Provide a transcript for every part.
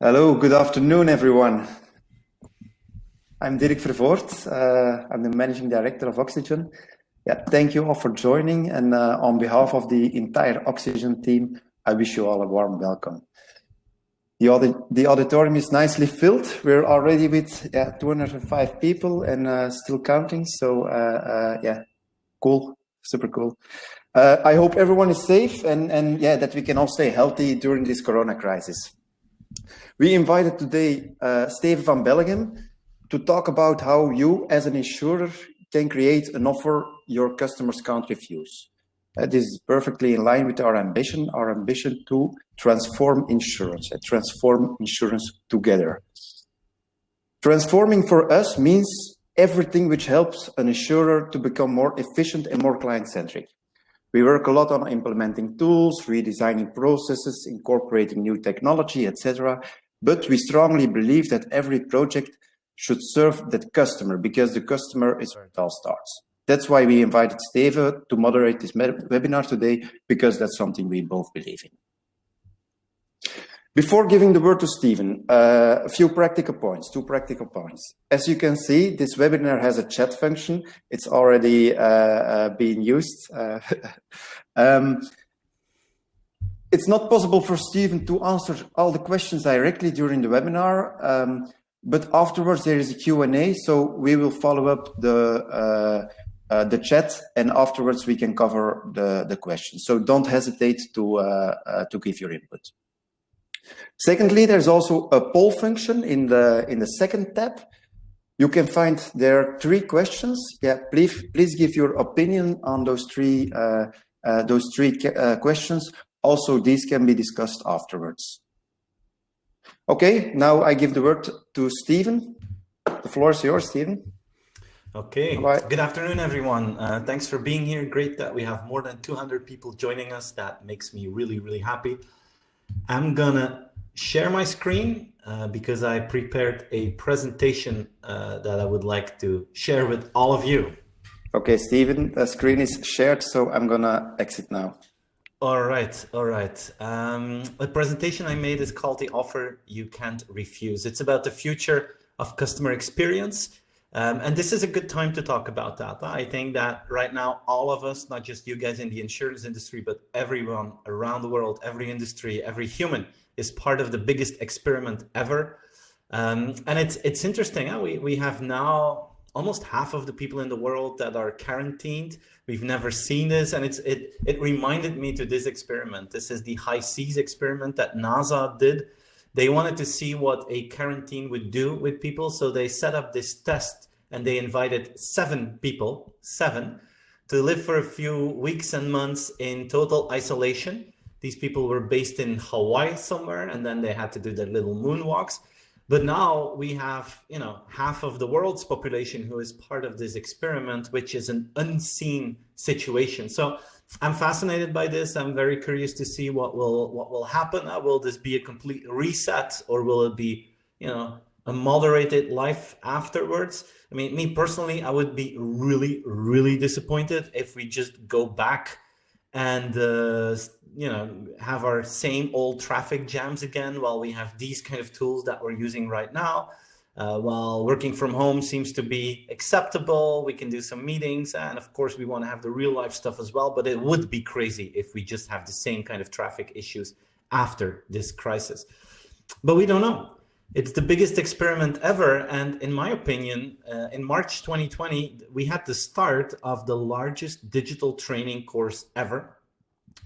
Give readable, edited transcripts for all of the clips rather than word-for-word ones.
Hello, good afternoon, everyone. I'm Dirk Vervoort. I'm the Managing Director of Oxygen. Yeah, thank you all for joining. And on behalf of the entire Oxygen team, I wish you all a warm welcome. The auditorium is nicely filled. We're already with 205 people and still counting. So yeah, cool, super cool. I hope everyone is safe and yeah, that we can all stay healthy during this Corona crisis. We invited today Steven van Belleghem to talk about how you as an insurer can create an offer your customers can't refuse. This is perfectly in line with our ambition to transform insurance and transform insurance together. Transforming for us means everything which helps an insurer to become more efficient and more client-centric. We work a lot on implementing tools, redesigning processes, incorporating new technology, etc. But we strongly believe that every project should serve that customer because the customer is where it all starts. That's why we invited Steven to moderate this webinar today, because that's something we both believe in. Before giving the word to Steven, a few practical points, 2 practical points. As you can see, this webinar has a chat function. It's already being used. It's not possible for Steven to answer all the questions directly during the webinar, but afterwards there is a Q&A, so we will follow up the chat, and afterwards we can cover the questions. So don't hesitate to give your input. Secondly, there's also a poll function in the second tab. You can find there 3 questions. Yeah, please give your opinion on those three questions. Also, these can be discussed afterwards. Okay, now I give the word to Steven. The floor is yours, Steven. Okay, bye. Good afternoon, everyone. Thanks for being here. Great that we have more than 200 people joining us. That makes me really, really happy. I'm gonna share my screen because I prepared a presentation that I would like to share with all of you. Okay, Steven, the screen is shared, so I'm gonna exit now. All right. The presentation I made is called The Offer You Can't Refuse. It's about the future of customer experience. And this is a good time to talk about that. I think that right now, all of us, not just you guys in the insurance industry, but everyone around the world, every industry, every human is part of the biggest experiment ever. And it's interesting. We have now almost half of the people in the world that are quarantined. We've never seen this, and it reminded me to this experiment. This is the high seas experiment that NASA did. They wanted to see what a quarantine would do with people, so they set up this test and they invited 7 people, 7, to live for a few weeks and months in total isolation. These people were based in Hawaii somewhere, and then they had to do their little moonwalks. But now we have, half of the world's population who is part of this experiment, which is an unseen situation. So I'm fascinated by this. I'm very curious to see what will happen. Will this be a complete reset, or will it be, a moderated life afterwards? I mean, me personally, I would be really, really disappointed if we just go back and have our same old traffic jams again while we have these kind of tools that we're using right now. While working from home seems to be acceptable, we can do some meetings, and of course we want to have the real life stuff as well, but it would be crazy if we just have the same kind of traffic issues after this crisis. But we don't know. It's the biggest experiment ever, and in my opinion, in March 2020, we had the start of the largest digital training course ever.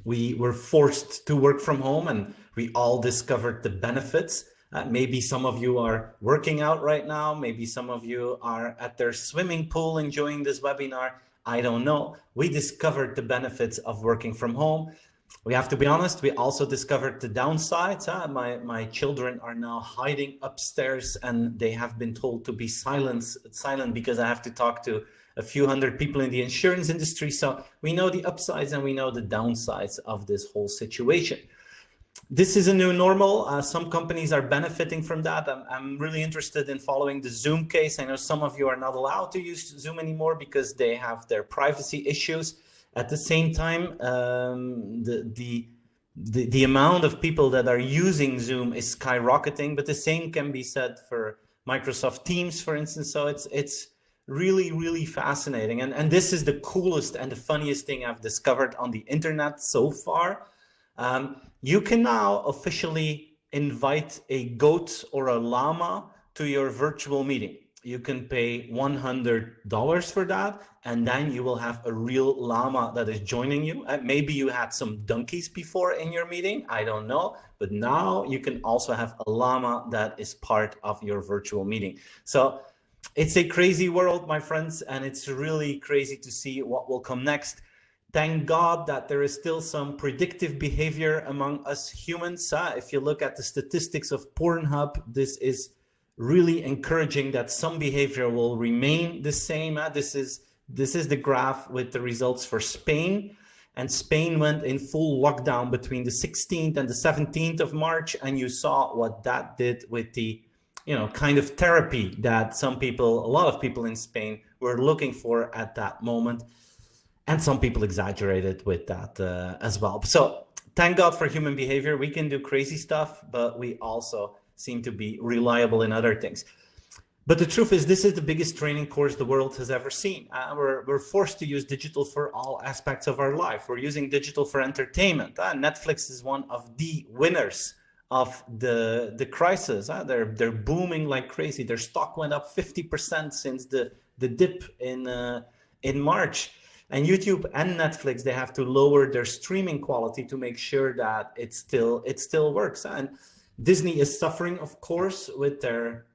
We were forced to work from home, and we all discovered the benefits. Maybe some of you are working out right now. Maybe some of you are at their swimming pool enjoying this webinar. I don't know. We discovered the benefits of working from home. We have to be honest, we also discovered the downsides. My children are now hiding upstairs, and they have been told to be silent because I have to talk to a few hundred people in the insurance industry. So we know the upsides and we know the downsides of this whole situation. This is a new normal. Some companies are benefiting from that. I'm really interested in following the Zoom case. I know some of you are not allowed to use Zoom anymore because they have their privacy issues. At the same time, the the amount of people that are using Zoom is skyrocketing, but the same can be said for Microsoft Teams, for instance. So it's really, really fascinating. And this is the coolest and the funniest thing I've discovered on the internet so far. You can now officially invite a goat or a llama to your virtual meeting. You can pay $100 for that, and then you will have a real llama that is joining you. Maybe you had some donkeys before in your meeting, I don't know, but now you can also have a llama that is part of your virtual meeting. So it's a crazy world, my friends, and it's really crazy to see what will come next. Thank God that there is still some predictive behavior among us humans. If you look at the statistics of Pornhub, this is really encouraging that some behavior will remain the same. This is the graph with the results for Spain. And Spain went in full lockdown between the 16th and the 17th of March. And you saw what that did with the kind of therapy that a lot of people in Spain were looking for at that moment. And some people exaggerated with that as well. So thank God for human behavior. We can do crazy stuff, but we also seem to be reliable in other things. But the truth is, this is the biggest training course the world has ever seen. We're forced to use digital for all aspects of our life. We're using digital for entertainment. Netflix is one of the winners of the crisis. They're booming like crazy. Their stock went up 50% since the dip in March. And YouTube and Netflix, they have to lower their streaming quality to make sure that it still works. And Disney is suffering, of course, with their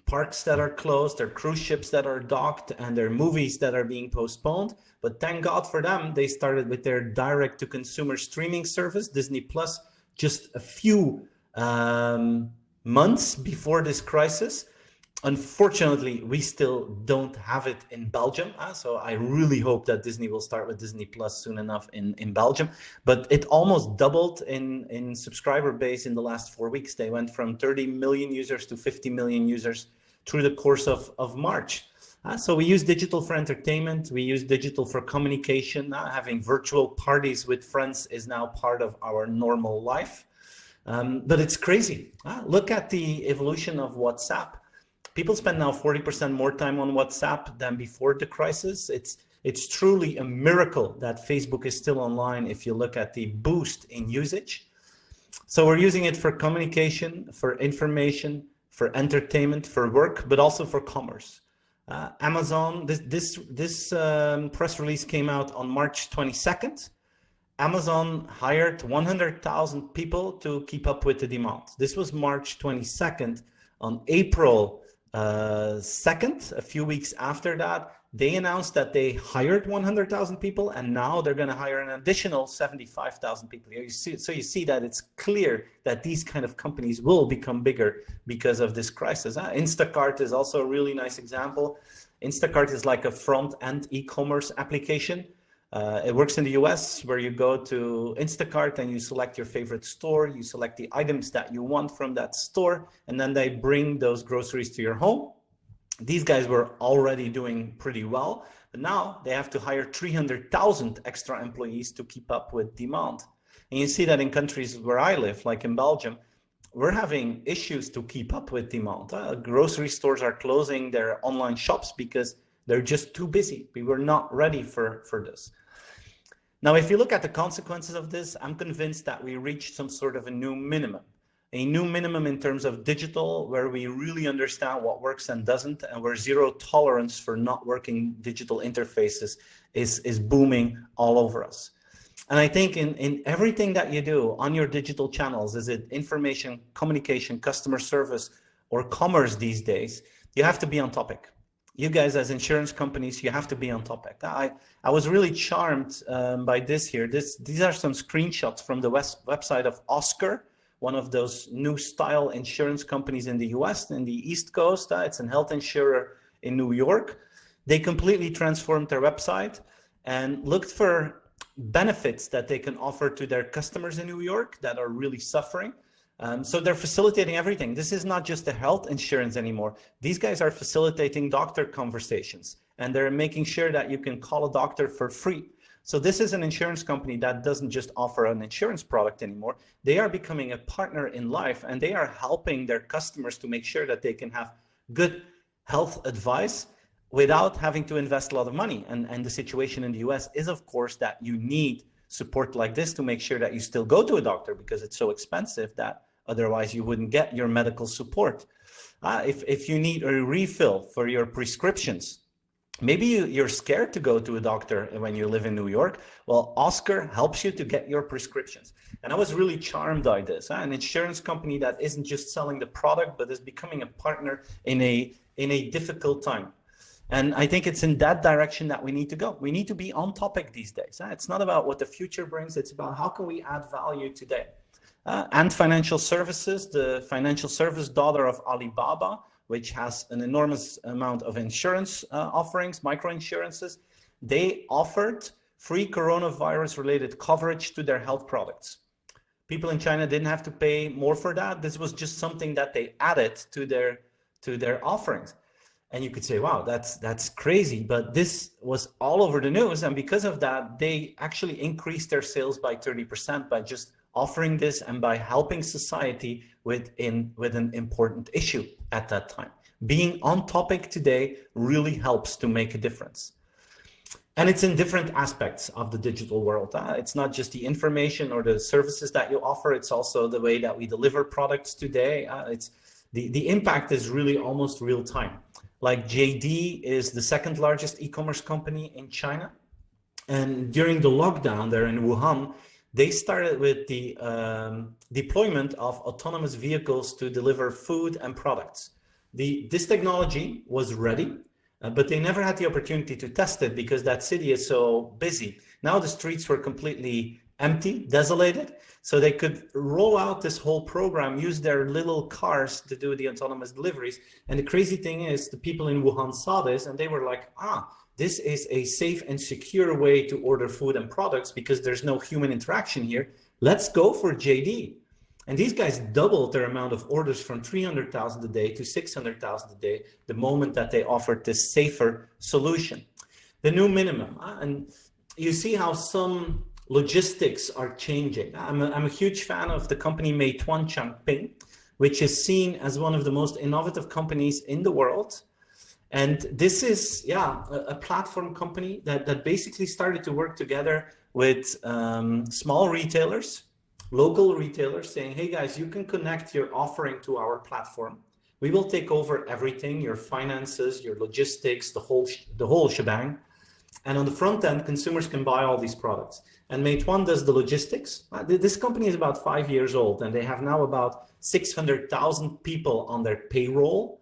parks that are closed, their cruise ships that are docked, and their movies that are being postponed. But thank God for them, they started with their direct-to-consumer streaming service, Disney Plus, just a few months before this crisis. Unfortunately, we still don't have it in Belgium. So I really hope that Disney will start with Disney Plus soon enough in Belgium. But it almost doubled in subscriber base in the last 4 weeks. They went from 30 million users to 50 million users through the course of March. So we use digital for entertainment. We use digital for communication. Having virtual parties with friends is now part of our normal life. But it's crazy. Look at the evolution of WhatsApp. People spend now 40% more time on WhatsApp than before the crisis. It's truly a miracle that Facebook is still online if you look at the boost in usage. So we're using it for communication, for information, for entertainment, for work, but also for commerce. Amazon, this press release came out on March 22nd. Amazon hired 100,000 people to keep up with the demand. This was March 22nd. On April 2nd, a few weeks after that, they announced that they hired 100,000 people, and now they're going to hire an additional 75,000 people. You see that it's clear that these kind of companies will become bigger because of this crisis. Instacart is also a really nice example. Instacart is like a front-end e-commerce application. It works in the US, where you go to Instacart and you select your favorite store, you select the items that you want from that store, and then they bring those groceries to your home. These guys were already doing pretty well, but now they have to hire 300,000 extra employees to keep up with demand. And you see that in countries where I live, like in Belgium, we're having issues to keep up with demand. Grocery stores are closing their online shops because they're just too busy. We were not ready for this. Now, if you look at the consequences of this, I'm convinced that we reached some sort of a new minimum in terms of digital, where we really understand what works and doesn't, and where zero tolerance for not working digital interfaces is booming all over us. And I think in everything that you do on your digital channels, is it information, communication, customer service, or commerce these days, you have to be on topic. You guys as insurance companies, you have to be on topic. I was really charmed by this here. These are some screenshots from the website of Oscar, one of those new style insurance companies in the US, in the East Coast. It's a health insurer in New York. They completely transformed their website and looked for benefits that they can offer to their customers in New York that are really suffering. So they're facilitating everything. This is not just a health insurance anymore. These guys are facilitating doctor conversations, and they're making sure that you can call a doctor for free. So this is an insurance company that doesn't just offer an insurance product anymore. They are becoming a partner in life, and they are helping their customers to make sure that they can have good health advice without having to invest a lot of money. And the situation in the US is, of course, that you need support like this to make sure that you still go to a doctor, because it's so expensive that otherwise you wouldn't get your medical support. If you need a refill for your prescriptions, maybe you're scared to go to a doctor when you live in New York. Well, Oscar helps you to get your prescriptions. And I was really charmed by this. An insurance company that isn't just selling the product, but is becoming a partner in a difficult time. And I think it's in that direction that we need to go. We need to be on topic these days. It's not about what the future brings. It's about how can we add value today. Ant Financial Services, the financial service daughter of Alibaba, which has an enormous amount of insurance offerings, micro insurances, they offered free coronavirus-related coverage to their health products. People in China didn't have to pay more for that. This was just something that they added to their offerings. And you could say, wow, that's crazy. But this was all over the news. And because of that, they actually increased their sales by 30% by just offering this and by helping society with an important issue at that time. Being on topic today really helps to make a difference. And it's in different aspects of the digital world. It's not just the information or the services that you offer. It's also the way that we deliver products today. The impact is really almost real time. Like JD is the second largest e-commerce company in China. And during the lockdown there in Wuhan, they started with the deployment of autonomous vehicles to deliver food and products. This technology was ready, but they never had the opportunity to test it because that city is so busy. Now the streets were completely empty, desolated, so they could roll out this whole program, use their little cars to do the autonomous deliveries. And the crazy thing is, the people in Wuhan saw this and they were like, this is a safe and secure way to order food and products because there's no human interaction here. Let's go for JD. And these guys doubled their amount of orders from 300,000 a day to 600,000 a day the moment that they offered this safer solution. The new minimum. And you see how some logistics are changing. I'm a huge fan of the company Meituan Changping, which is seen as one of the most innovative companies in the world. And this is, a platform company that basically started to work together with small retailers, local retailers, saying, hey guys, you can connect your offering to our platform. We will take over everything, your finances, your logistics, the whole shebang. And on the front end, consumers can buy all these products. And Meituan does the logistics. This company is about 5 years old, and they have now about 600,000 people on their payroll.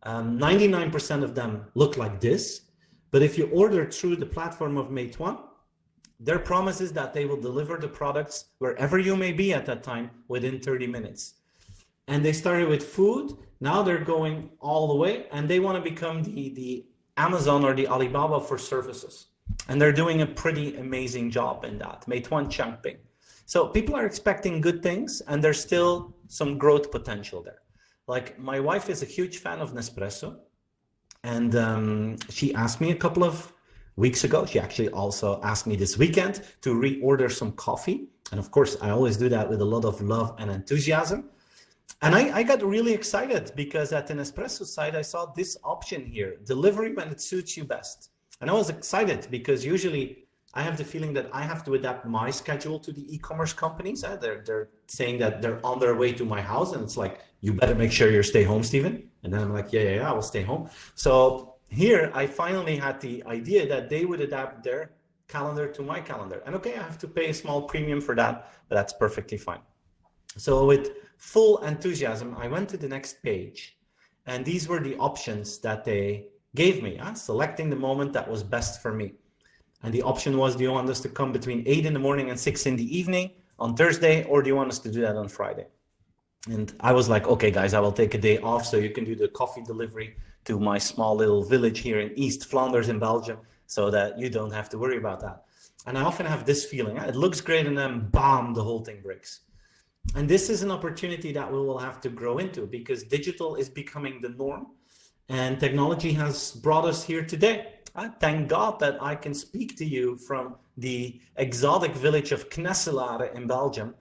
99% of them look like this. But if you order through the platform of Meituan, their promise is that they will deliver the products wherever you may be at that time within 30 minutes. And they started with food. Now they're going all the way, and they want to become the Amazon or the Alibaba for services. And they're doing a pretty amazing job in that, Meituan Changping. So people are expecting good things, and there's still some growth potential there. Like, my wife is a huge fan of Nespresso, and she asked me a couple of weeks ago, she actually also asked me this weekend to reorder some coffee. And of course, I always do that with a lot of love and enthusiasm. And I got really excited because at the Nespresso site, I saw this option here, delivery when it suits you best. And I was excited because usually I have the feeling that I have to adapt my schedule to the e-commerce companies. They're saying that they're on their way to my house, and it's like, you better make sure you stay home, Steven. And then I'm like, yeah, I will stay home. So here I finally had the idea that they would adapt their calendar to my calendar. And okay, I have to pay a small premium for that, but that's perfectly fine. So with full enthusiasm, I went to the next page, and these were the options that they gave me, selecting the moment that was best for me. And the option was, do you want us to come between 8 in the morning and 6 in the evening on Thursday, or do you want us to do that on Friday? And I was like, okay, guys, I will take a day off so you can do the coffee delivery to my small little village here in East Flanders in Belgium, so that you don't have to worry about that. And I often have this feeling, it looks great, and then bam, the whole thing breaks. And this is an opportunity that we will have to grow into, because digital is becoming the norm. And technology has brought us here today. Thank God that I can speak to you from the exotic village of Knesselare in Belgium,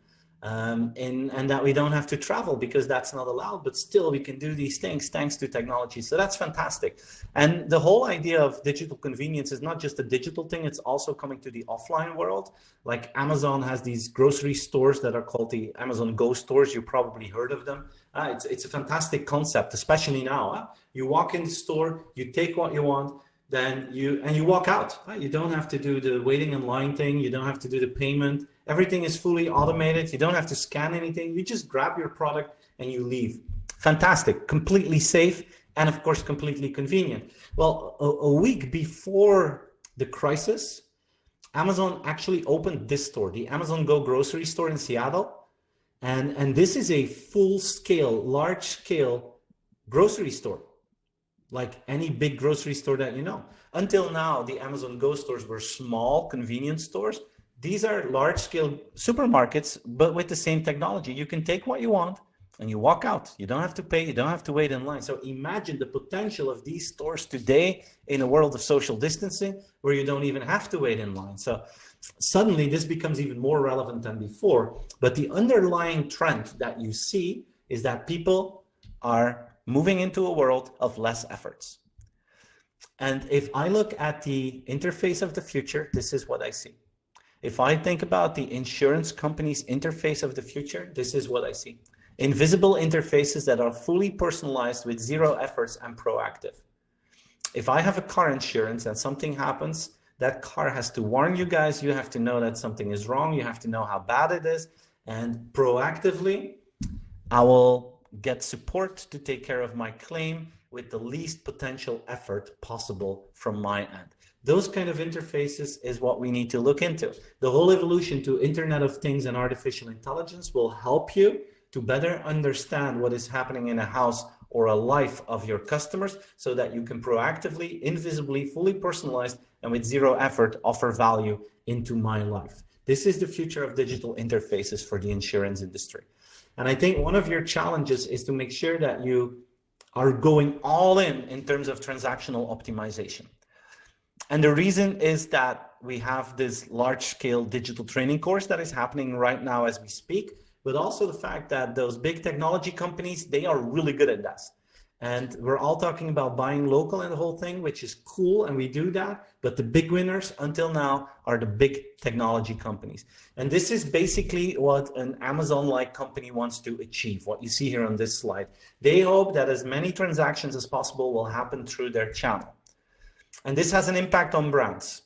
and that we don't have to travel because that's not allowed, but still we can do these things thanks to technology. So that's fantastic. And the whole idea of digital convenience is not just a digital thing, it's also coming to the offline world. Like Amazon has these grocery stores that are called the Amazon Go stores. You probably heard of them. It's a fantastic concept, especially now. You walk in the store, you take what you want, then you walk out. You don't have to do the waiting in line thing. You don't have to do the payment. Everything is fully automated. You don't have to scan anything. You just grab your product and you leave. Fantastic, completely safe, and of course, completely convenient. Well, a week before the crisis, Amazon actually opened this store, the Amazon Go grocery store in Seattle. And this is a full-scale, large-scale grocery store, like any big grocery store that you know. Until now, the Amazon Go stores were small convenience stores. These are large-scale supermarkets, but with the same technology. You can take what you want and you walk out. You don't have to pay, you don't have to wait in line. So imagine the potential of these stores today in a world of social distancing where you don't even have to wait in line. So suddenly this becomes even more relevant than before. But the underlying trend that you see is that people are moving into a world of less efforts. And if I look at the interface of the future, this is what I see. If I think about the insurance company's interface of the future, this is what I see. Invisible interfaces that are fully personalized with zero efforts and proactive. If I have a car insurance and something happens, that car has to warn you guys. You have to know that something is wrong. You have to know how bad it is. And proactively, I will get support to take care of my claim with the least potential effort possible from my end. Those kind of interfaces is what we need to look into. The whole evolution to Internet of Things and artificial intelligence will help you to better understand what is happening in a house or a life of your customers so that you can proactively, invisibly, fully personalized, and with zero effort offer value into my life. This is the future of digital interfaces for the insurance industry. And I think one of your challenges is to make sure that you are going all in terms of transactional optimization. And the reason is that we have this large-scale digital training course that is happening right now as we speak, but also the fact that those big technology companies, they are really good at that. And we're all talking about buying local and the whole thing, which is cool, and we do that. But the big winners until now are the big technology companies. And this is basically what an Amazon-like company wants to achieve, what you see here on this slide. They hope that as many transactions as possible will happen through their channel. And this has an impact on brands.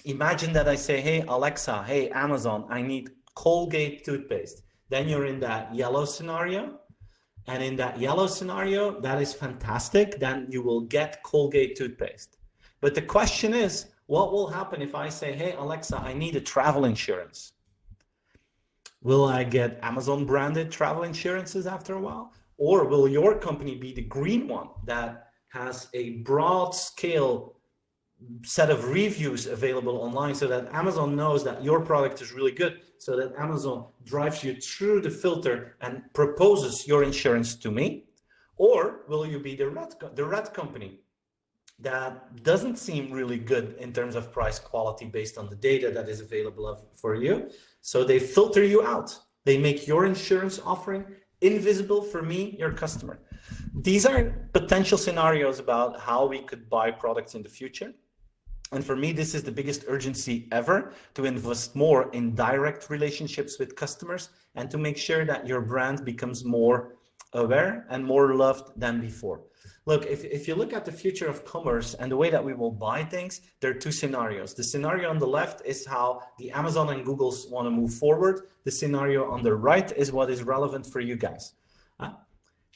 Imagine that I say, hey, Alexa, hey, Amazon, I need Colgate toothpaste. Then you're in that yellow scenario. And in that yellow scenario, that is fantastic. Then you will get Colgate toothpaste. But the question is, what will happen if I say, hey, Alexa, I need a travel insurance? Will I get Amazon branded travel insurances after a while? Or will your company be the green one that has a broad scale set of reviews available online so that Amazon knows that your product is really good, so that Amazon drives you through the filter and proposes your insurance to me? Or will you be the red company that doesn't seem really good in terms of price quality based on the data that is available for you? So they filter you out. They make your insurance offering invisible for me, your customer. These are potential scenarios about how we could buy products in the future. And for me, this is the biggest urgency ever, to invest more in direct relationships with customers and to make sure that your brand becomes more aware and more loved than before. Look, if you look at the future of commerce and the way that we will buy things, there are two scenarios. The scenario on the left is how the Amazon and Googles want to move forward. The scenario on the right is what is relevant for you guys.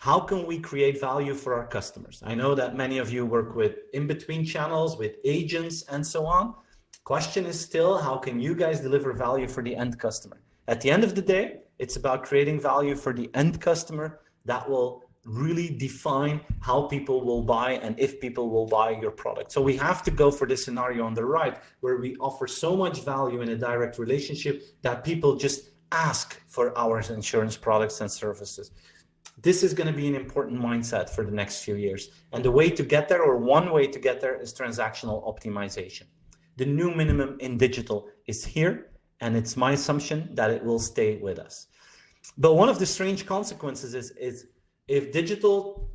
How can we create value for our customers? I know that many of you work with in-between channels, with agents and so on. Question is still, how can you guys deliver value for the end customer? At the end of the day, it's about creating value for the end customer that will really define how people will buy and if people will buy your product. So we have to go for this scenario on the right, where we offer so much value in a direct relationship that people just ask for our insurance products and services. This is going to be an important mindset for the next few years. And the way to get there, or one way to get there, is transactional optimization. The new minimum in digital is here, and it's my assumption that it will stay with us. But one of the strange consequences is if digital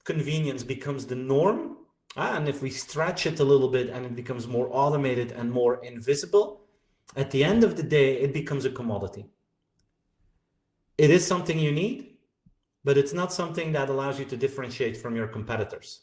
convenience becomes the norm, and if we stretch it a little bit and it becomes more automated and more invisible, at the end of the day, it becomes a commodity. It is something you need, but it's not something that allows you to differentiate from your competitors.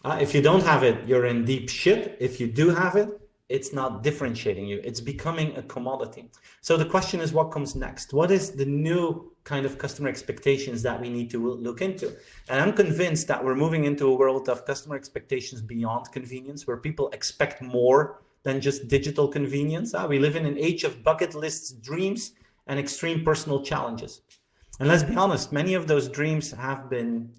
If you don't have it, you're in deep shit. If you do have it, it's not differentiating you. It's becoming a commodity. So the question is, what comes next? What is the new kind of customer expectations that we need to look into? And I'm convinced that we're moving into a world of customer expectations beyond convenience, where people expect more than just digital convenience. We live in an age of bucket lists, dreams, and extreme personal challenges. And let's be honest, many of those dreams have been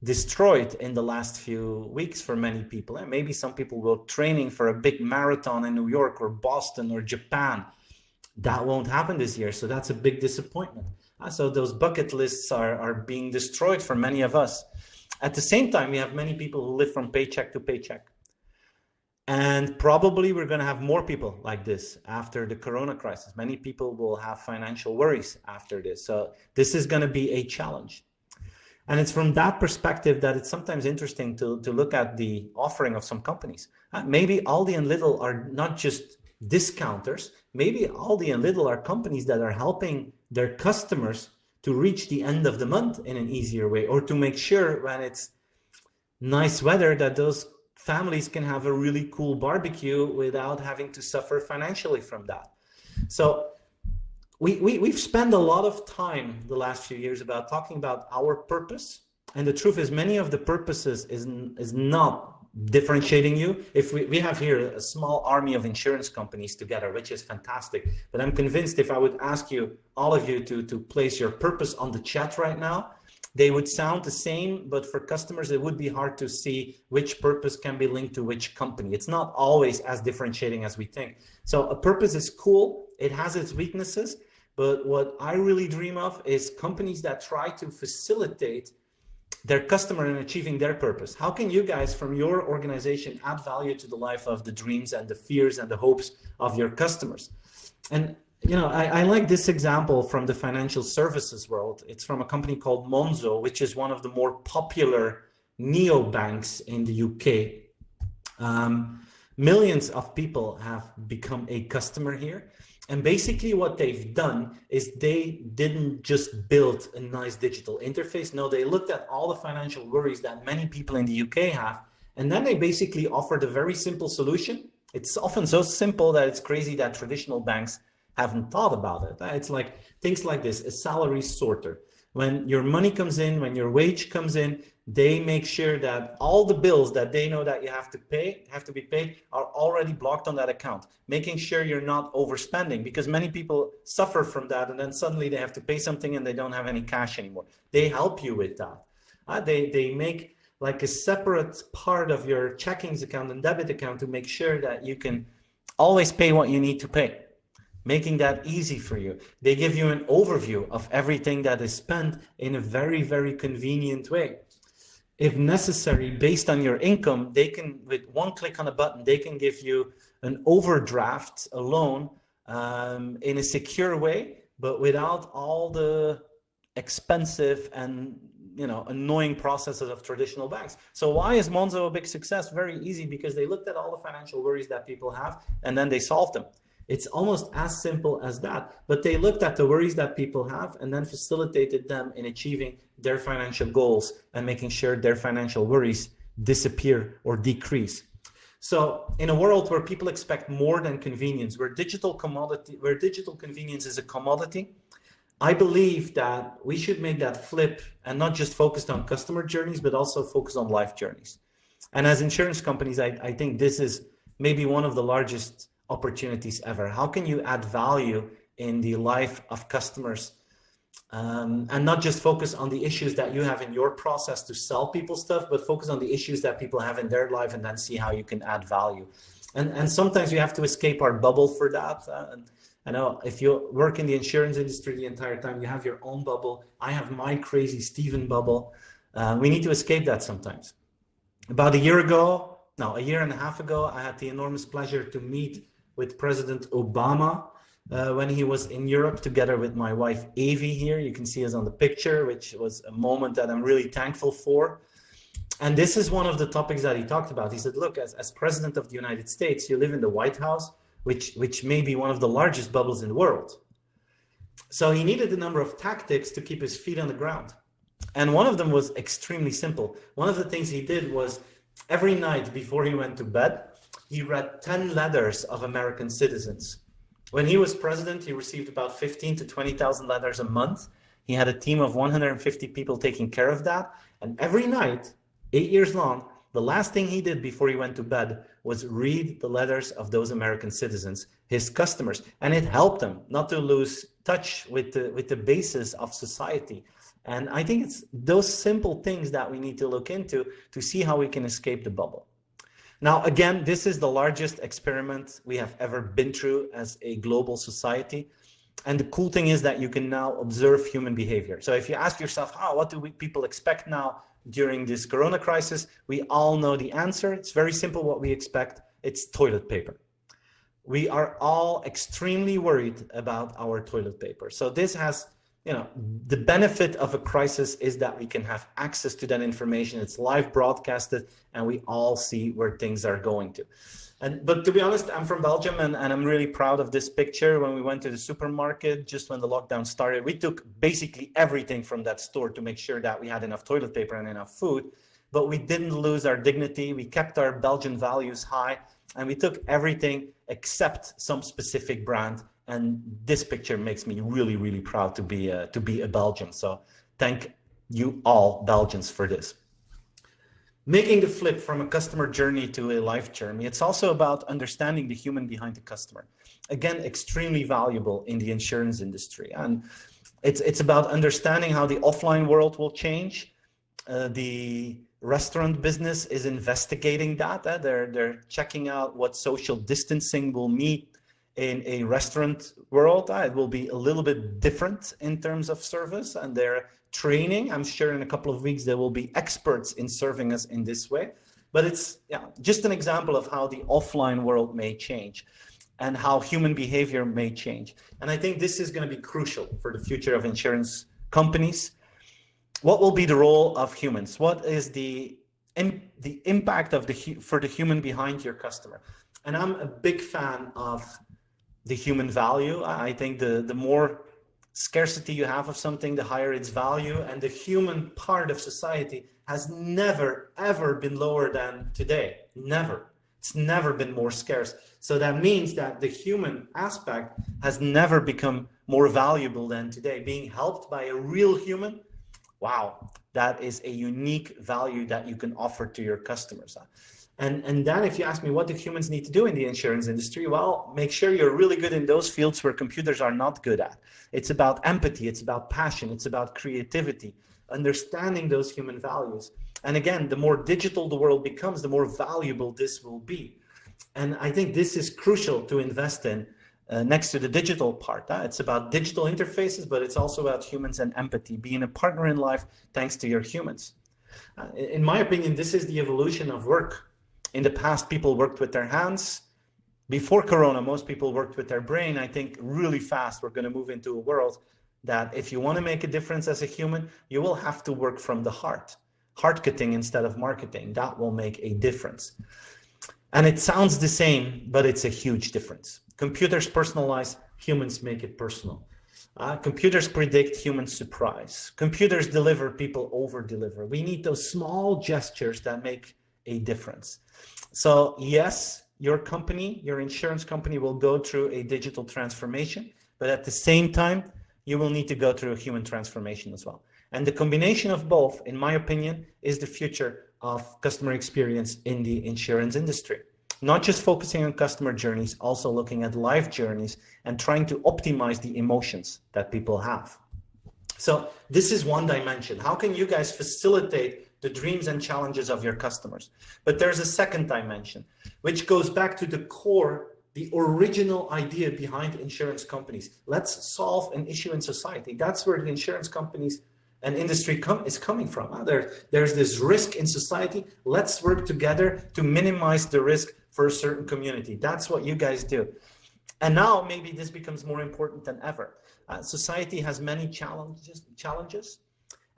destroyed in the last few weeks for many people. And maybe some people were training for a big marathon in New York or Boston or Japan. That won't happen this year. So that's a big disappointment. So those bucket lists are being destroyed for many of us. At the same time, we have many people who live from paycheck to paycheck. And probably we're going to have more people like this after the corona crisis. Many people will have financial worries after this. So this is going to be a challenge. And it's from that perspective that it's sometimes interesting to look at the offering of some companies. Maybe Aldi and Lidl are not just discounters. Maybe Aldi and Lidl are companies that are helping their customers to reach the end of the month in an easier way, or to make sure when it's nice weather that those families can have a really cool barbecue without having to suffer financially from that. So we've spent a lot of time the last few years about talking about our purpose. And the truth is, many of the purposes is not differentiating you. If we have here a small army of insurance companies together, which is fantastic. But I'm convinced if I would ask you, all of you, to place your purpose on the chat right now, they would sound the same, but for customers, it would be hard to see which purpose can be linked to which company. It's not always as differentiating as we think. So a purpose is cool. It has its weaknesses, but what I really dream of is companies that try to facilitate their customer in achieving their purpose. How can you guys from your organization add value to the life of the dreams and the fears and the hopes of your customers? And you know, I like this example from the financial services world. It's from a company called Monzo, which is one of the more popular neobanks in the UK. Millions of people have become a customer here. And basically what they've done is they didn't just build a nice digital interface. No, they looked at all the financial worries that many people in the UK have. And then they basically offered a very simple solution. It's often so simple that it's crazy that traditional banks haven't thought about it. It's like things like this, a salary sorter. When your money comes in, when your wage comes in, they make sure that all the bills that they know that you have to be paid are already blocked on that account, making sure you're not overspending, because many people suffer from that and then suddenly they have to pay something and they don't have any cash anymore. They help you with that. They make like a separate part of your checkings account and debit account to make sure that you can always pay what you need to pay, making that easy for you. They give you an overview of everything that is spent in a very, very convenient way. If necessary, based on your income, they can, with one click on a button, they can give you an overdraft, a loan, in a secure way, but without all the expensive and annoying processes of traditional banks. So why is Monzo a big success? Very easy, because they looked at all the financial worries that people have and then they solved them. It's almost as simple as that. But they looked at the worries that people have and then facilitated them in achieving their financial goals and making sure their financial worries disappear or decrease. So in a world where people expect more than convenience, where digital convenience is a commodity, I believe that we should make that flip and not just focus on customer journeys, but also focus on life journeys. And as insurance companies, I think this is maybe one of the largest opportunities ever. How can you add value in the life of customers, and not just focus on the issues that you have in your process to sell people stuff, but focus on the issues that people have in their life and then see how you can add value. And sometimes we have to escape our bubble for that. I know if you work in the insurance industry the entire time, you have your own bubble. I have my crazy Steven bubble. We need to escape that sometimes. About a year and a half ago, I had the enormous pleasure to meet with President Obama when he was in Europe together with my wife, Avi here. You can see us on the picture, which was a moment that I'm really thankful for. And this is one of the topics that he talked about. He said, look, as President of the United States, you live in the White House, which may be one of the largest bubbles in the world. So he needed a number of tactics to keep his feet on the ground. And one of them was extremely simple. One of the things he did was every night before he went to bed, he read 10 letters of American citizens. When he was president, he received about 15 to 20,000 letters a month. He had a team of 150 people taking care of that. And every night, 8 years long, the last thing he did before he went to bed was read the letters of those American citizens, his customers. And it helped him not to lose touch with the basis of society. And I think it's those simple things that we need to look into to see how we can escape the bubble. Now, again, this is the largest experiment we have ever been through as a global society. And the cool thing is that you can now observe human behavior. So if you ask yourself, what do people expect now during this corona crisis? We all know the answer. It's very simple what we expect. It's toilet paper. We are all extremely worried about our toilet paper. So this has, the benefit of a crisis is that we can have access to that information. It's live broadcasted and we all see where things are going to. But to be honest, I'm from Belgium and I'm really proud of this picture. When we went to the supermarket, just when the lockdown started, we took basically everything from that store to make sure that we had enough toilet paper and enough food. But we didn't lose our dignity. We kept our Belgian values high and we took everything except some specific brand. And this picture makes me really, really proud to be a Belgian. So thank you all Belgians for this. Making the flip from a customer journey to a life journey, it's also about understanding the human behind the customer. Again, extremely valuable in the insurance industry. And it's about understanding how the offline world will change. The restaurant business is investigating that. They're checking out what social distancing will mean in a restaurant world. It will be a little bit different in terms of service and their training. I'm sure in a couple of weeks there will be experts in serving us in this way. But it's just an example of how the offline world may change and how human behavior may change. And I think this is going to be crucial for the future of insurance companies. What will be the role of humans? What is the impact of for the human behind your customer? And I'm a big fan of the human value. I think the more scarcity you have of something, the higher its value. And the human part of society has never, ever been lower than today. Never. It's never been more scarce. So that means that the human aspect has never become more valuable than today. Being helped by a real human, wow, that is a unique value that you can offer to your customers. And then if you ask me, what do humans need to do in the insurance industry? Well, make sure you're really good in those fields where computers are not good at. It's about empathy, it's about passion, it's about creativity, understanding those human values. And again, the more digital the world becomes, the more valuable this will be. And I think this is crucial to invest in next to the digital part. It's about digital interfaces, but it's also about humans and empathy, being a partner in life thanks to your humans. In my opinion, this is the evolution of work. In the past, people worked with their hands. Before Corona, most people worked with their brain. I think really fast, we're going to move into a world that if you want to make a difference as a human, you will have to work from the heart. Heart-cutting instead of marketing, that will make a difference. And it sounds the same, but it's a huge difference. Computers personalize, humans make it personal. Computers predict, humans surprise. Computers deliver, people over-deliver. We need those small gestures that make a difference. So yes, your company, your insurance company will go through a digital transformation, but at the same time, you will need to go through a human transformation as well. And the combination of both, in my opinion, is the future of customer experience in the insurance industry. Not just focusing on customer journeys, also looking at life journeys and trying to optimize the emotions that people have. So this is one dimension. How can you guys facilitate the dreams and challenges of your customers? But there's a second dimension, which goes back to the core the original idea behind insurance companies. Let's solve an issue in society. That's where the insurance companies and industry is coming from. There's this risk in society. Let's work together to minimize the risk for a certain community. That's what you guys do. And now maybe this becomes more important than ever. Society has many challenges.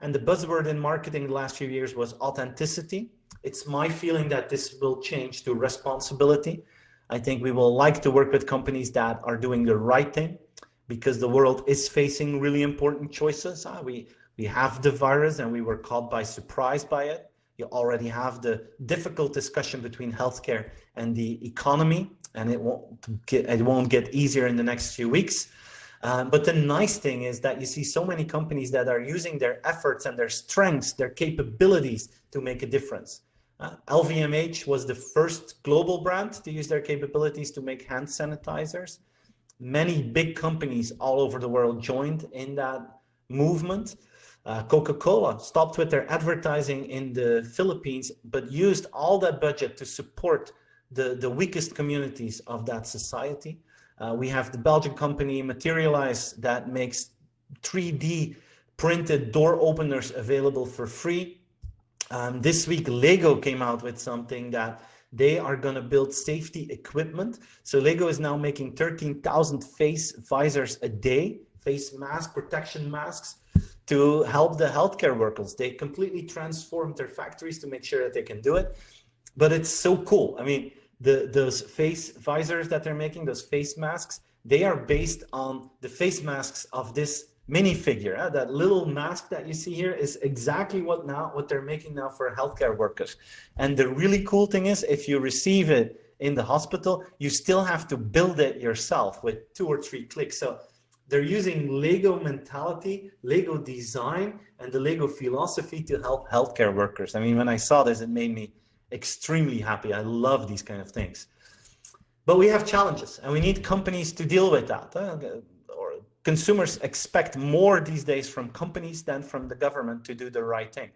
And the buzzword in marketing the last few years was authenticity. It's my feeling that this will change to responsibility. I think we will like to work with companies that are doing the right thing, because the world is facing really important choices. We have the virus and we were caught by surprise by it. You already have the difficult discussion between healthcare and the economy, and it won't get easier in the next few weeks. But the nice thing is that you see so many companies that are using their efforts and their strengths, their capabilities to make a difference. LVMH was the first global brand to use their capabilities to make hand sanitizers. Many big companies all over the world joined in that movement. Coca-Cola stopped with their advertising in the Philippines, but used all that budget to support the weakest communities of that society. We have the Belgian company Materialize that makes 3D printed door openers available for free. This week, Lego came out with something that they are going to build safety equipment. So Lego is now making 13,000 face visors a day, face mask, protection masks, to help the healthcare workers. They completely transformed their factories to make sure that they can do it. But it's so cool. I mean, those face visors that they're making, those face masks, they are based on the face masks of this minifigure. That little mask that you see here is exactly what they're making now for healthcare workers. And the really cool thing is, if you receive it in the hospital, you still have to build it yourself with 2 or 3 clicks. So they're using Lego mentality, Lego design, and the Lego philosophy to help healthcare workers. I mean, when I saw this, it made me extremely happy. I love these kind of things. But we have challenges, and we need companies to deal with that. Consumers expect more these days from companies than from the government to do the right thing.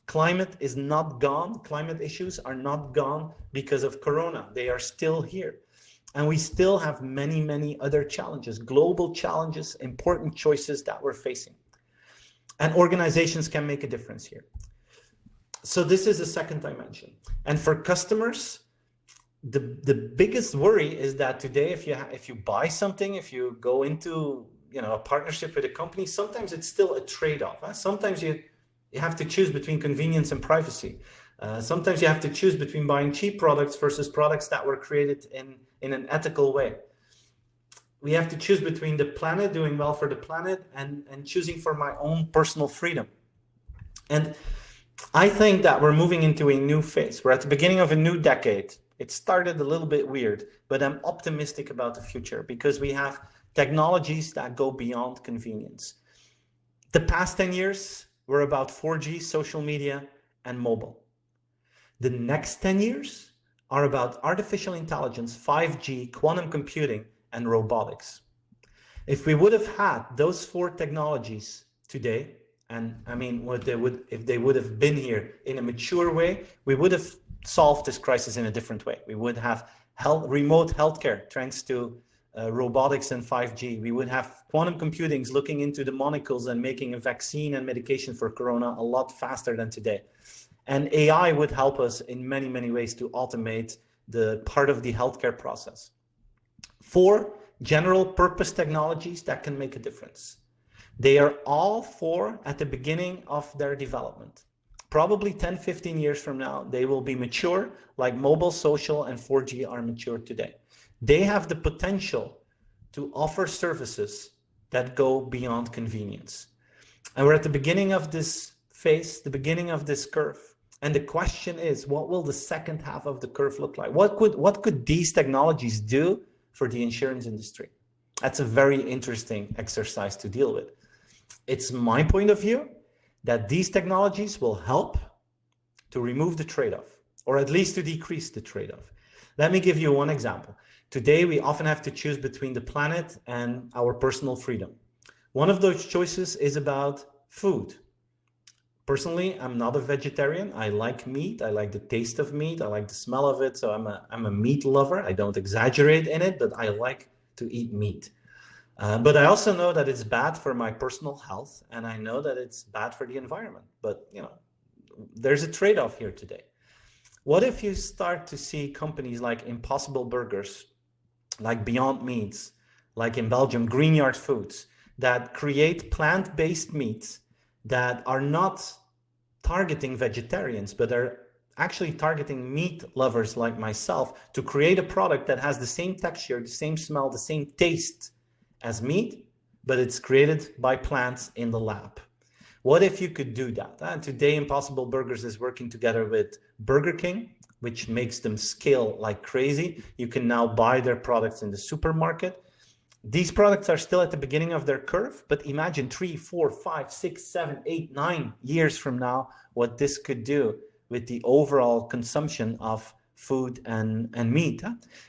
Climate is not gone. Climate issues are not gone because of Corona. They are still here. And we still have many, many other challenges, global challenges, important choices that we're facing. And organizations can make a difference here. So this is the second dimension. And for customers, the biggest worry is that today, if you buy something, if you go into a partnership with a company, sometimes it's still a trade-off. Sometimes you have to choose between convenience and privacy. Sometimes you have to choose between buying cheap products versus products that were created in an ethical way. We have to choose between the planet, doing well for the planet, and choosing for my own personal freedom. And I think that we're moving into a new phase. We're at the beginning of a new decade. It started a little bit weird, but I'm optimistic about the future because we have technologies that go beyond convenience. The past 10 years were about 4G, social media, and mobile. The next 10 years are about artificial intelligence, 5G, quantum computing, and robotics. If we would have had those 4 technologies today, and I mean, if they would have been here in a mature way, we would have solved this crisis in a different way. We would have remote healthcare thanks to robotics and 5G. We would have quantum computing looking into the molecules and making a vaccine and medication for Corona a lot faster than today. And AI would help us in many, many ways to automate the part of the healthcare process. 4 general purpose technologies that can make a difference. They are all 4 at the beginning of their development. Probably 10, 15 years from now, they will be mature like mobile, social, and 4G are mature today. They have the potential to offer services that go beyond convenience. And we're at the beginning of this phase, the beginning of this curve. And the question is, what will the second half of the curve look like? What could these technologies do for the insurance industry? That's a very interesting exercise to deal with. It's my point of view that these technologies will help to remove the trade-off, or at least to decrease the trade-off. Let me give you one example. Today, we often have to choose between the planet and our personal freedom. One of those choices is about food. Personally, I'm not a vegetarian. I like meat. I like the taste of meat. I like the smell of it. So I'm a meat lover. I don't exaggerate in it, but I like to eat meat. But I also know that it's bad for my personal health, and I know that it's bad for the environment. But there's a trade-off here today. What if you start to see companies like Impossible Burgers, like Beyond Meats, like in Belgium, Greenyard Foods, that create plant-based meats that are not targeting vegetarians, but are actually targeting meat lovers like myself to create a product that has the same texture, the same smell, the same taste as meat, but it's created by plants in the lab. What if you could do that? And today, Impossible Burgers is working together with Burger King, which makes them scale like crazy. You can now buy their products in the supermarket. These products are still at the beginning of their curve, but imagine 3, 4, 5, 6, 7, 8, 9 years from now, what this could do with the overall consumption of food and meat.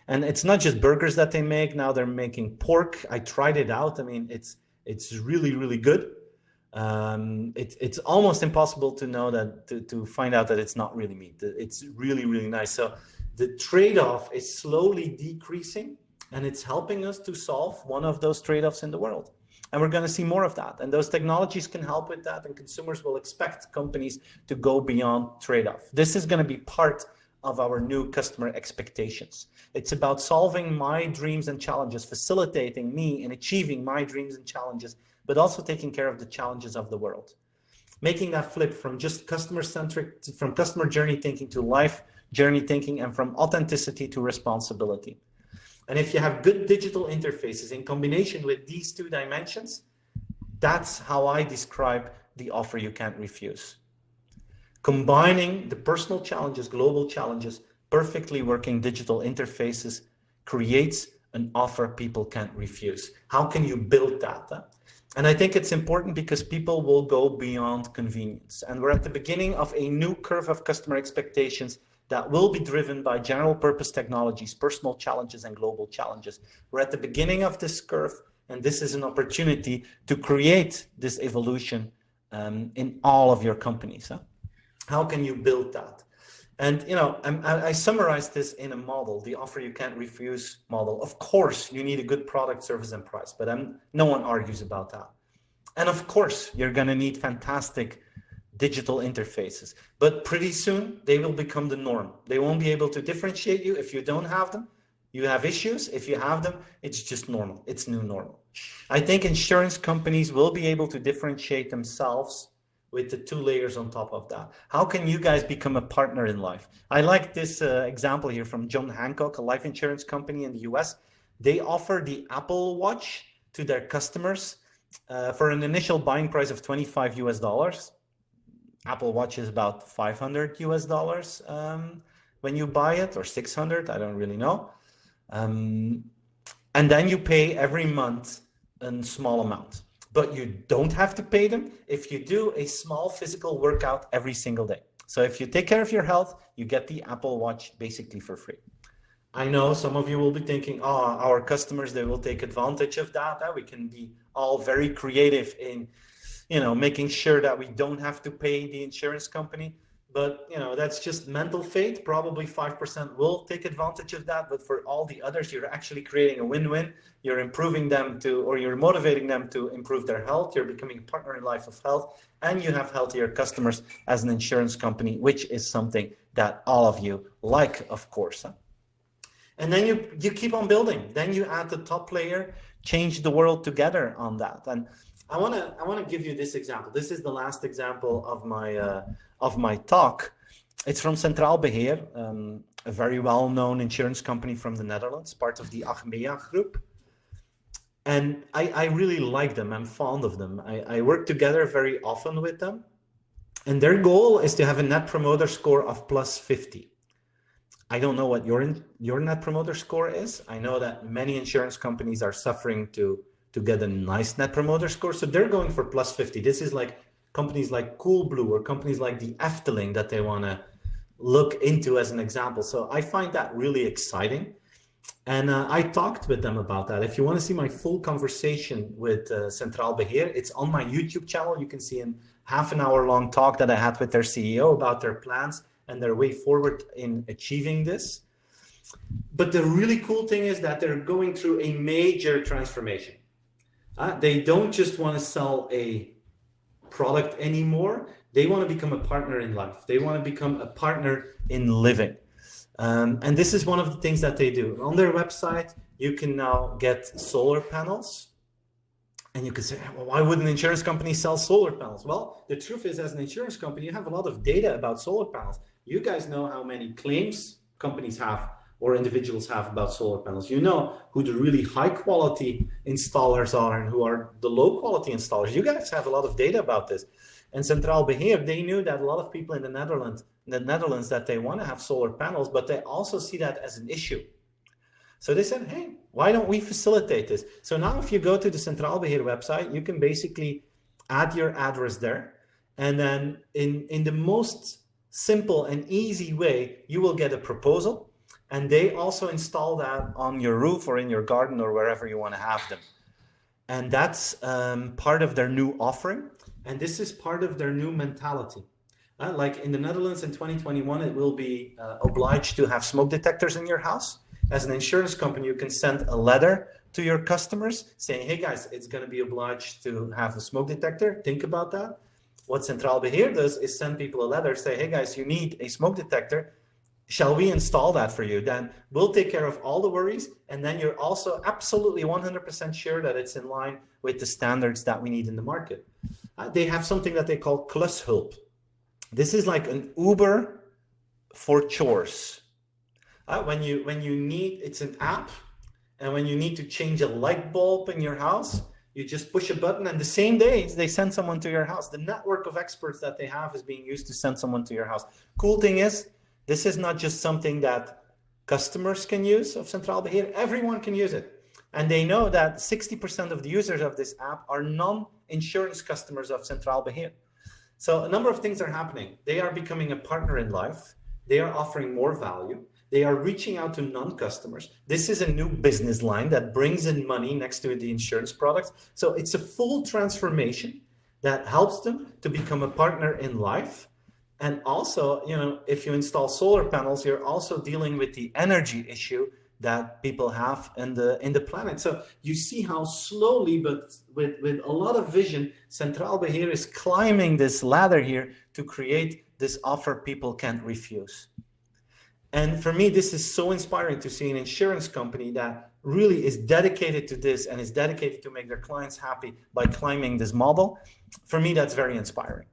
And it's not just burgers that they make. Now they're making pork. I tried it out. I mean, it's really, really good. It's almost impossible to know that, to find out that it's not really meat. It's really, really nice. So the trade-off is slowly decreasing, and it's helping us to solve one of those trade-offs in the world. And we're going to see more of that. And those technologies can help with that. And consumers will expect companies to go beyond trade-off. This is going to be part of our new customer expectations. It's about solving my dreams and challenges, facilitating me in achieving my dreams and challenges, but also taking care of the challenges of the world. Making that flip from just customer-centric, from customer journey thinking to life journey thinking, and from authenticity to responsibility. And if you have good digital interfaces in combination with these two dimensions, that's how I describe the offer you can't refuse. Combining the personal challenges, global challenges, perfectly working digital interfaces creates an offer people can't refuse. How can you build that? And I think it's important because people will go beyond convenience. And we're at the beginning of a new curve of customer expectations that will be driven by general purpose technologies, personal challenges, and global challenges. We're at the beginning of this curve, and this is an opportunity to create this evolution in all of your companies. How can you build that? And I summarized this in a model, the offer you can't refuse model. Of course, you need a good product, service, and price, but no one argues about that. And of course, you're going to need fantastic digital interfaces, but pretty soon they will become the norm. They won't be able to differentiate you. If you don't have them, you have issues. If you have them, it's just normal. It's new normal. I think insurance companies will be able to differentiate themselves with the two layers on top of that. How can you guys become a partner in life? I like this example here from John Hancock, a life insurance company in the US. They offer the Apple Watch to their customers for an initial buying price of $25 US. Apple Watch is about $500 US when you buy it, or 600, I don't really know. And then you pay every month a small amount. But you don't have to pay them if you do a small physical workout every single day. So if you take care of your health, you get the Apple Watch basically for free. I know some of you will be thinking, oh, our customers, they will take advantage of that. We can be all very creative in making sure that we don't have to pay the insurance company. But, that's just mental fate. Probably 5% will take advantage of that. But for all the others, you're actually creating a win-win. You're improving them or you're motivating them to improve their health. You're becoming a partner in life of health. And you have healthier customers as an insurance company, which is something that all of you like, of course. And then you keep on building. Then you add the top layer, change the world together on that. And I want to give you this example. This is the last example of my talk. It's from Centraal Beheer, a very well-known insurance company from the Netherlands, part of the Achmea group. And I really like them. I'm fond of them. I work together very often with them. And their goal is to have a net promoter score of plus 50. I don't know what your net promoter score is. I know that many insurance companies are suffering to get a nice net promoter score. So they're going for plus 50. This is like companies like Coolblue or companies like the Efteling that they want to look into as an example. So I find that really exciting. And I talked with them about that. If you want to see my full conversation with Centraal Beheer, it's on my YouTube channel. You can see half an hour long talk that I had with their CEO about their plans and their way forward in achieving this. But the really cool thing is that they're going through a major transformation. They don't just want to sell a product anymore. They want to become a partner in life. They want to become a partner in living. And this is one of the things that they do. On their website, you can now get solar panels. And you can say, well, why would an insurance company sell solar panels? Well, the truth is, as an insurance company, you have a lot of data about solar panels. You guys know how many claims companies have or individuals have about solar panels. You know who the really high quality installers are and who are the low quality installers. You guys have a lot of data about this. And Centraal Beheer, they knew that a lot of people in the Netherlands that they want to have solar panels, but they also see that as an issue. So they said, hey, why don't we facilitate this? So now if you go to the Centraal Beheer website, you can basically add your address there. And then in the most simple and easy way, you will get a proposal. And they also install that on your roof or in your garden or wherever you want to have them. And that's part of their new offering. And this is part of their new mentality. Like in the Netherlands in 2021, it will be obliged to have smoke detectors in your house. As an insurance company, you can send a letter to your customers saying, hey guys, it's going to be obliged to have a smoke detector. Think about that. What Centraal Beheer does is send people a letter, say, hey guys, you need a smoke detector. Shall we install that for you? Then we'll take care of all the worries. And then you're also absolutely 100% sure that it's in line with the standards that we need in the market. They have something that they call klushulp. This is like an Uber for chores. When you need, it's an app, and when you need to change a light bulb in your house, you just push a button, and the same day they send someone to your house. The network of experts that they have is being used to send someone to your house. Cool thing is, this is not just something that customers can use of Centraal Beheer. Everyone can use it. And they know that 60% of the users of this app are non-insurance customers of Centraal Beheer. So a number of things are happening. They are becoming a partner in life. They are offering more value. They are reaching out to non-customers. This is a new business line that brings in money next to the insurance products. So it's a full transformation that helps them to become a partner in life. And also, you know, if you install solar panels, you're also dealing with the energy issue that people have in the planet. So you see how slowly, but with a lot of vision, Centraal Beheer is climbing this ladder here to create this offer people can't refuse. And for me, this is so inspiring to see an insurance company that really is dedicated to this and is dedicated to make their clients happy by climbing this model. For me, that's very inspiring.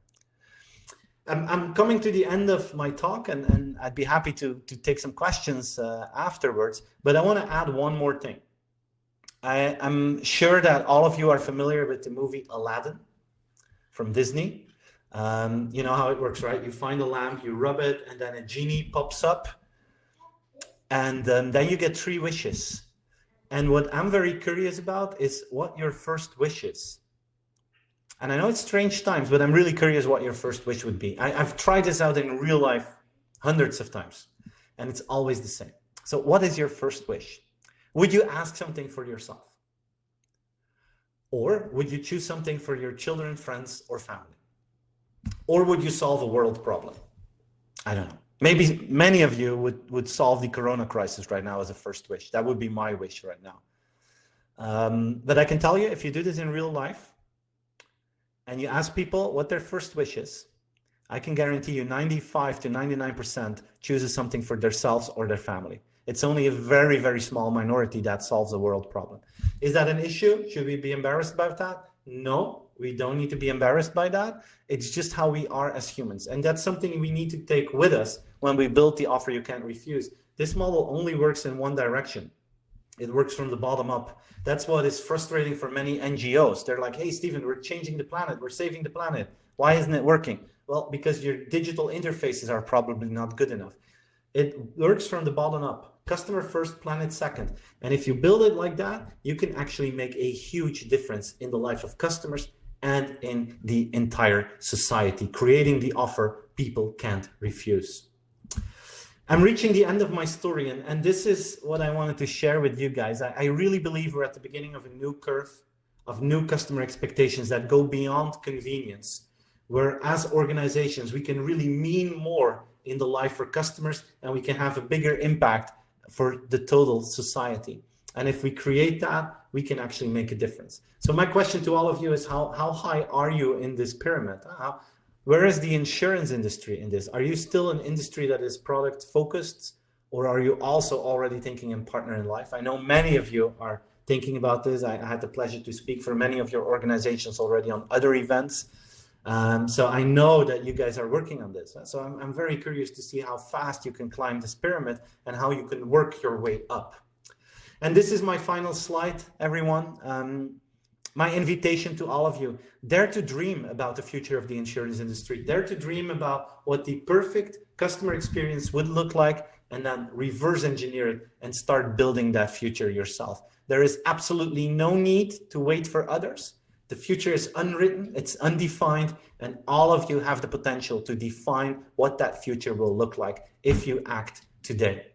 I'm coming to the end of my talk, and I'd be happy to take some questions afterwards, but I want to add one more thing. I'm sure that all of you are familiar with the movie Aladdin from Disney. You know how it works, right? You find a lamp, you rub it, and then a genie pops up. And then you get 3 wishes. And what I'm very curious about is what your first wish is. And I know it's strange times, but I'm really curious what your first wish would be. I've tried this out in real life hundreds of times, and it's always the same. So what is your first wish? Would you ask something for yourself? Or would you choose something for your children, friends, or family? Or would you solve a world problem? I don't know. Maybe many of you would solve the corona crisis right now as a first wish. That would be my wish right now. But I can tell you, if you do this in real life and you ask people what their first wish is, I can guarantee you 95 to 99% chooses something for themselves or their family. It's only a very, very small minority that solves a world problem. Is that an issue? Should we be embarrassed about that? No, we don't need to be embarrassed by that. It's just how we are as humans. And that's something we need to take with us when we build the offer you can't refuse. This model only works in one direction. It works from the bottom up. That's what is frustrating for many NGOs. They're like, hey, Stephen, we're changing the planet. We're saving the planet. Why isn't it working? Well, because your digital interfaces are probably not good enough. It works from the bottom up. Customer first, planet second. And if you build it like that, you can actually make a huge difference in the life of customers and in the entire society, creating the offer people can't refuse. I'm reaching the end of my story, and this is what I wanted to share with you guys. I really believe we're at the beginning of a new curve of new customer expectations that go beyond convenience. where as organizations, we can really mean more in the life for customers, and we can have a bigger impact for the total society. And if we create that, we can actually make a difference. So my question to all of you is, how high are you in this pyramid? Where is the insurance industry in this? Are you still an industry that is product focused, or are you also already thinking in partner in life? I know many of you are thinking about this. I had the pleasure to speak for many of your organizations already on other events. So I know that you guys are working on this. So I'm very curious to see how fast you can climb this pyramid and how you can work your way up. And this is my final slide, everyone. My invitation to all of you: dare to dream about the future of the insurance industry. Dare to dream about what the perfect customer experience would look like, and then reverse engineer it and start building that future yourself. There is absolutely no need to wait for others. The future is unwritten, it's undefined, and all of you have the potential to define what that future will look like if you act today.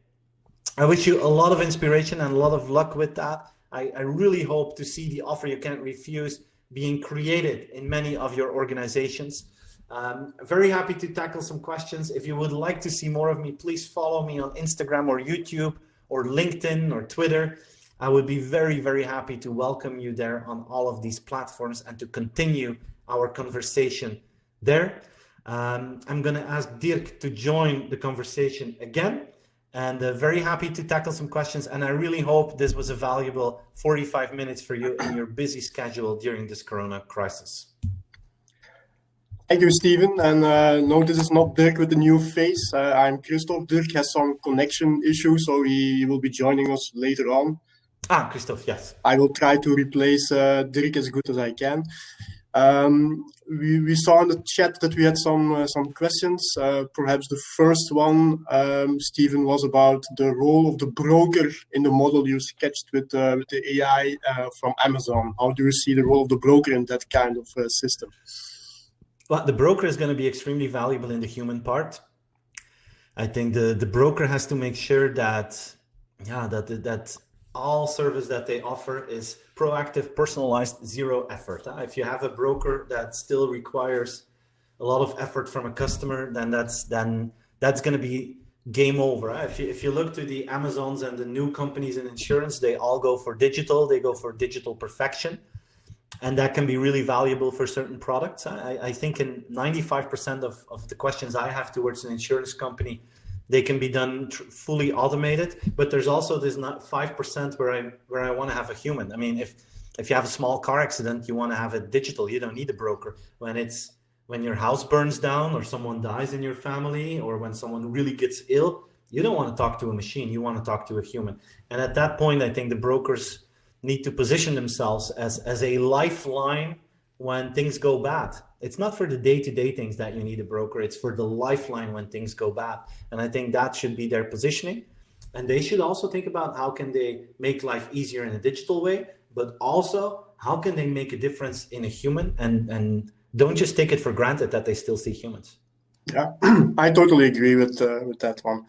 I wish you a lot of inspiration and a lot of luck with that. I really hope to see the offer you can't refuse being created in many of your organizations. Very happy to tackle some questions. If you would like to see more of me, please follow me on Instagram or YouTube or LinkedIn or Twitter. I would be very, very happy to welcome you there on all of these platforms and to continue our conversation there. I'm going to ask Dirk to join the conversation again. And very happy to tackle some questions. And I really hope this was a valuable 45 minutes for you in your busy schedule during this Corona crisis. Thank you, Steven. And no, this is not Dirk with a new face. I'm Christophe. Dirk has some connection issues, so he will be joining us later on. Christophe, yes. I will try to replace Dirk as good as I can. We saw in the chat that we had some questions. Perhaps the first one, Steven, was about the role of the broker in the model you sketched with the AI from Amazon. How do you see the role of the broker in that kind of system? Well, the broker is going to be extremely valuable in the human part. I think the broker has to make sure that all service that they offer is proactive, personalized, zero effort. If you have a broker that still requires a lot of effort from a customer, then that's going to be game over. If you look to the Amazons and the new companies in insurance, they all go for digital. They go for digital perfection, and that can be really valuable for certain products. I think in 95% of the questions I have towards an insurance company, they can be done fully automated, but there's also this 5% where I want to have a human. I mean, if you have a small car accident, you want to have it digital. You don't need a broker. When your house burns down or someone dies in your family, or when someone really gets ill, you don't want to talk to a machine. You want to talk to a human. And at that point, I think the brokers need to position themselves as a lifeline when things go bad. It's not for the day-to-day things that you need a broker. It's for the lifeline when things go bad. And I think that should be their positioning. And they should also think about how can they make life easier in a digital way, but also how can they make a difference in a human, and don't just take it for granted that they still see humans. Yeah, I totally agree with that one.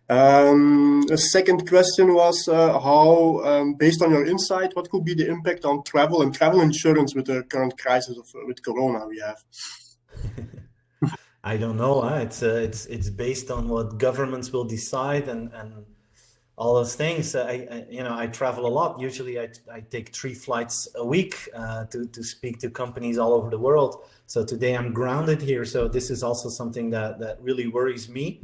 The second question was how, based on your insight, what could be the impact on travel and travel insurance with the current crisis with Corona we have? I don't know. It's based on what governments will decide and all those things. I travel a lot. Usually I take 3 flights a week to speak to companies all over the world. So today I'm grounded here. So this is also something that really worries me.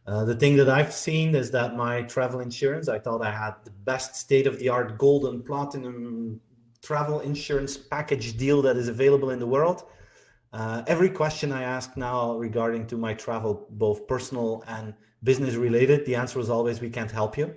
The thing that I've seen is that my travel insurance, I thought I had the best state-of-the-art gold and platinum travel insurance package deal that is available in the world. Every question I ask now regarding to my travel, both personal and business related, the answer was always, we can't help you.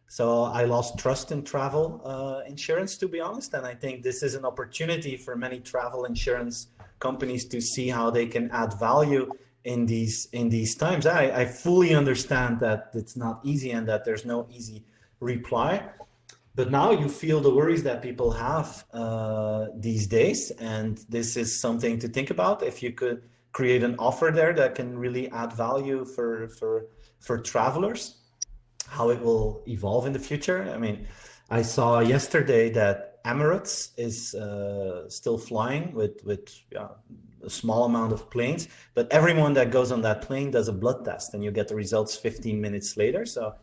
So I lost trust in travel insurance, to be honest. And I think this is an opportunity for many travel insurance companies to see how they can add value in these times. I fully understand that it's not easy and that there's no easy reply, but now you feel the worries that people have these days, and this is something to think about. If you could create an offer there that can really add value for travelers, how it will evolve in the future. I mean, I saw yesterday that Emirates is still flying with a small amount of planes, but everyone that goes on that plane does a blood test and you get the results 15 minutes later. So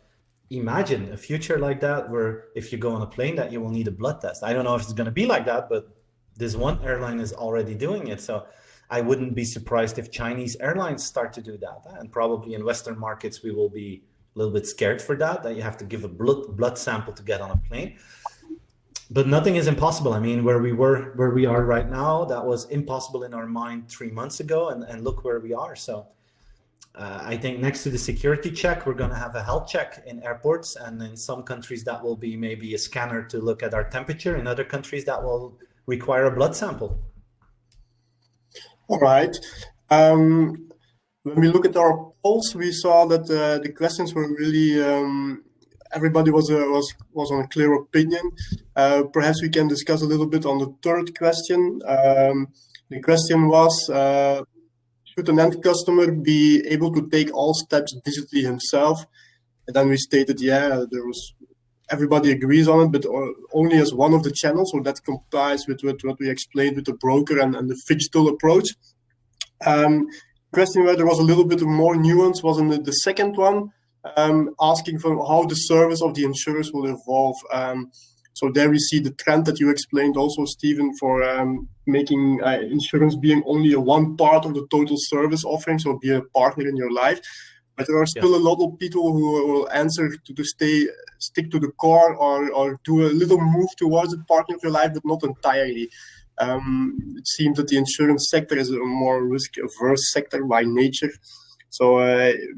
imagine a future like that where if you go on a plane that you will need a blood test. I don't know if it's going to be like that, but this one airline is already doing it. So I wouldn't be surprised if Chinese airlines start to do that. And probably in Western markets, we will be a little bit scared for that you have to give a blood sample to get on a plane. But nothing is impossible. I mean, where we are right now, that was impossible in our mind 3 months ago, and look where we are. So I think next to the security check, we're going to have a health check in airports, and in some countries that will be maybe a scanner to look at our temperature. In other countries that will require a blood sample. All right. When we look at our polls, we saw that the questions were really everybody was on a clear opinion. Perhaps we can discuss a little bit on the third question. The question was, should an end customer be able to take all steps digitally himself? And then we stated, yeah, everybody agrees on it, but only as one of the channels, so that complies with what we explained with the broker and the digital approach. Question where there was a little bit more nuance was in the second one, asking for how the service of the insurers will evolve. So there we see the trend that you explained also, Stephen, for making insurance being only one part of the total service offering, so be a partner in your life. But there are still a lot of people who will answer to stick to the core or do a little move towards a partner of your life, but not entirely. It seems that the insurance sector is a more risk-averse sector by nature. So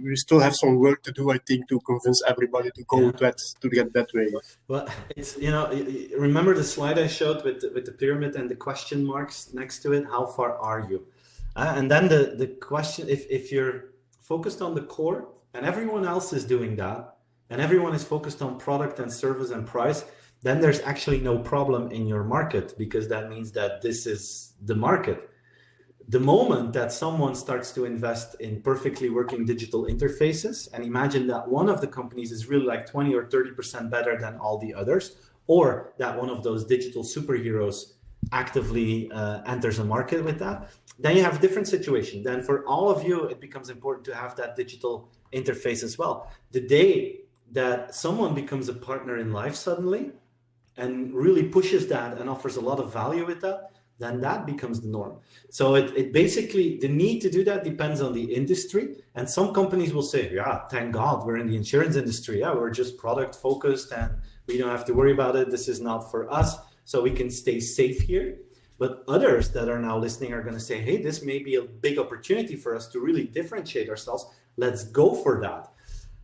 we still have some work to do, I think, to convince everybody to go to get that way. Well, it's, remember the slide I showed with the pyramid and the question marks next to it? How far are you? And then the question, if you're focused on the core and everyone else is doing that, and everyone is focused on product and service and price, then there's actually no problem in your market, because that means that this is the market. The moment that someone starts to invest in perfectly working digital interfaces, and imagine that one of the companies is really like 20 or 30% better than all the others, or that one of those digital superheroes actively enters a market with that, then you have a different situation. Then for all of you, it becomes important to have that digital interface as well. The day that someone becomes a partner in life suddenly and really pushes that and offers a lot of value with that, then that becomes the norm. So it basically, the need to do that depends on the industry. And some companies will say, yeah, thank God we're in the insurance industry. Yeah, we're just product focused and we don't have to worry about it. This is not for us, so we can stay safe here. But others that are now listening are going to say, hey, this may be a big opportunity for us to really differentiate ourselves. Let's go for that.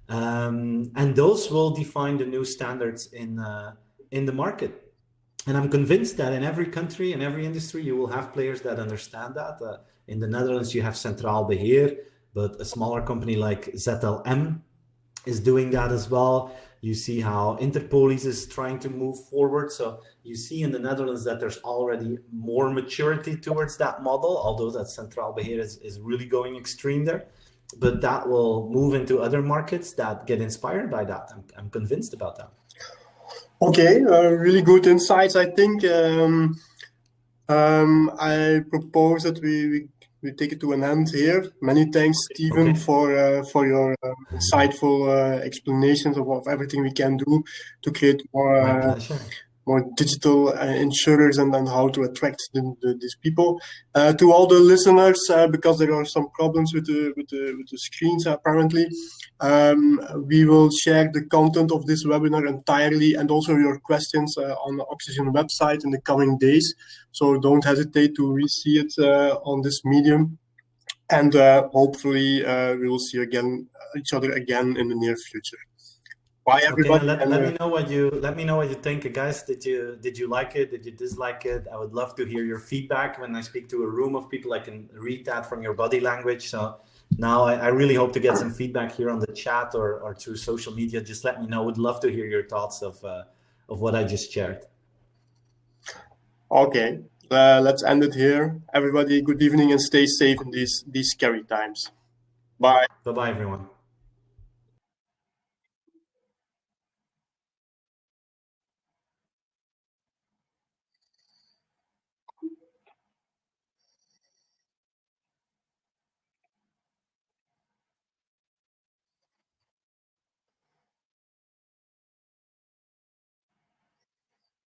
And those will define the new standards in the market. And I'm convinced that in every country, in every industry, you will have players that understand that. In the Netherlands, you have Centraal Beheer, but a smaller company like ZLM is doing that as well. You see how Interpolis is trying to move forward. So you see in the Netherlands that there's already more maturity towards that model, although that Centraal Beheer is really going extreme there. But that will move into other markets that get inspired by that. I'm convinced about that. Okay, really good insights, I think. I propose that we take it to an end here. Many thanks, Stephen, for your insightful explanations of everything we can do to create more digital insurers and then how to attract these people. To all the listeners, because there are some problems with the screens apparently, we will share the content of this webinar entirely and also your questions on the Oxygen website in the coming days. So don't hesitate to re-see it on this medium. And hopefully we will see each other again in the near future. Bye, everybody. Okay, let me know what you think, guys. Did you like it? Did you dislike it? I would love to hear your feedback. When I speak to a room of people, I can read that from your body language. So now I really hope to get some feedback here on the chat or through social media. Just let me know. Would love to hear your thoughts of what I just shared. Okay, let's end it here. Everybody, good evening and stay safe in these scary times. Bye. Bye-bye, everyone.